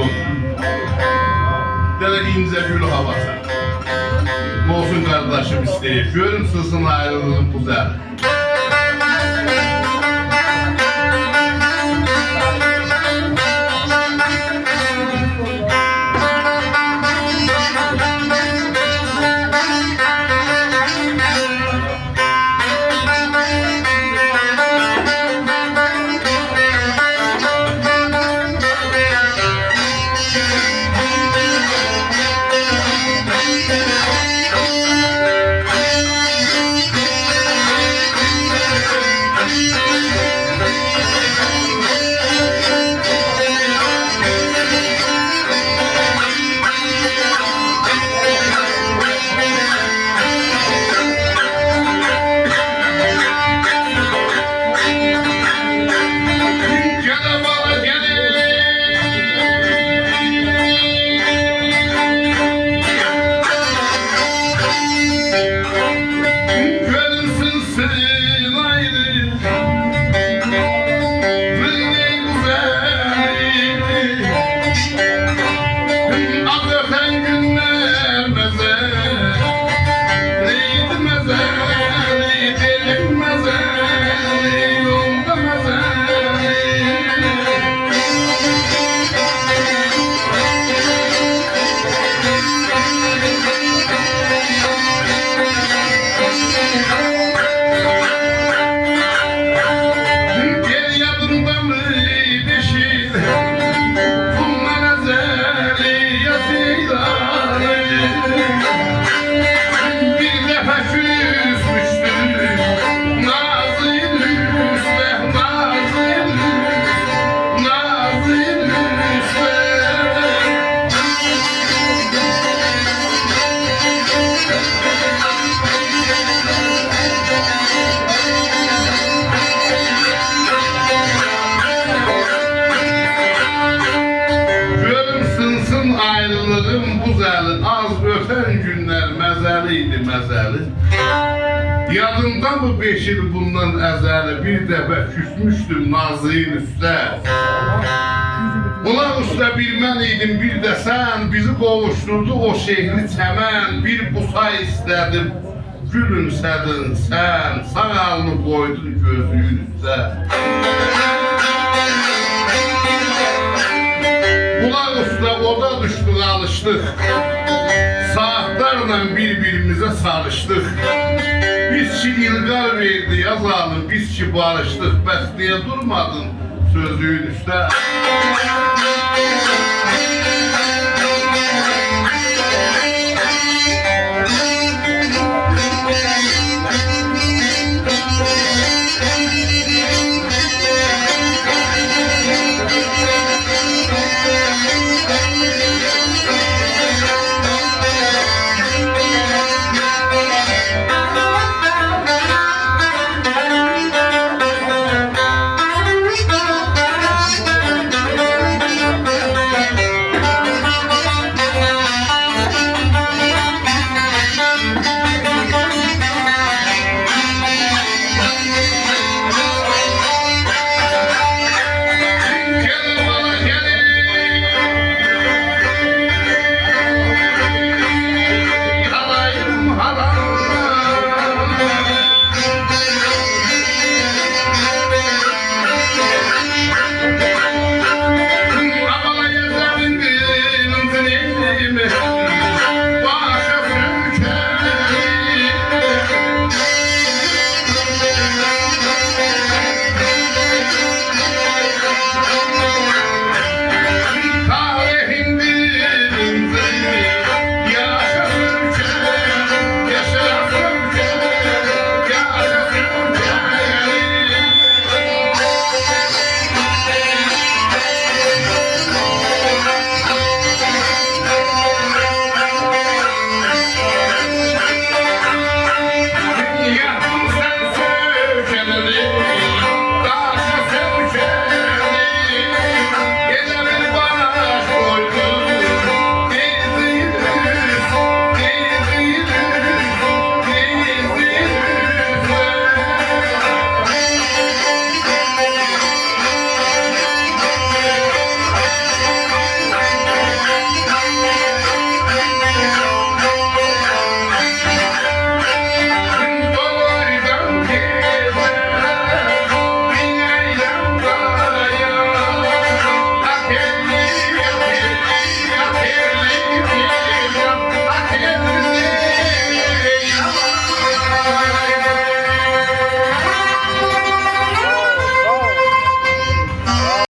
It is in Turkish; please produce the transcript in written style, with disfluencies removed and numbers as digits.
olun. Dele ince gül havası. Olsun kardeşim isteyip. Görün sızın ayrılığın güzel. Ayrılığım güzel, az öten günler məzəliydi məzəli. Yadımda bu 5 il bundan əzəli bir dəfə küsmüşdüm nazıyın üstə. Ulan usta bir mən idim bir də sən, bizi qovuşturdu o şehri çəmən. Bir busa istədim, gülümsədin sən, sağalını qoydun gözlüyün üstə. Ulan usta oda düştük alıştık. Saatlerle birbirimize sarıştık. Biz ki ilgar verdi yazalım, biz ki barıştık. Bəs niye durmadın sözlüğün üstə?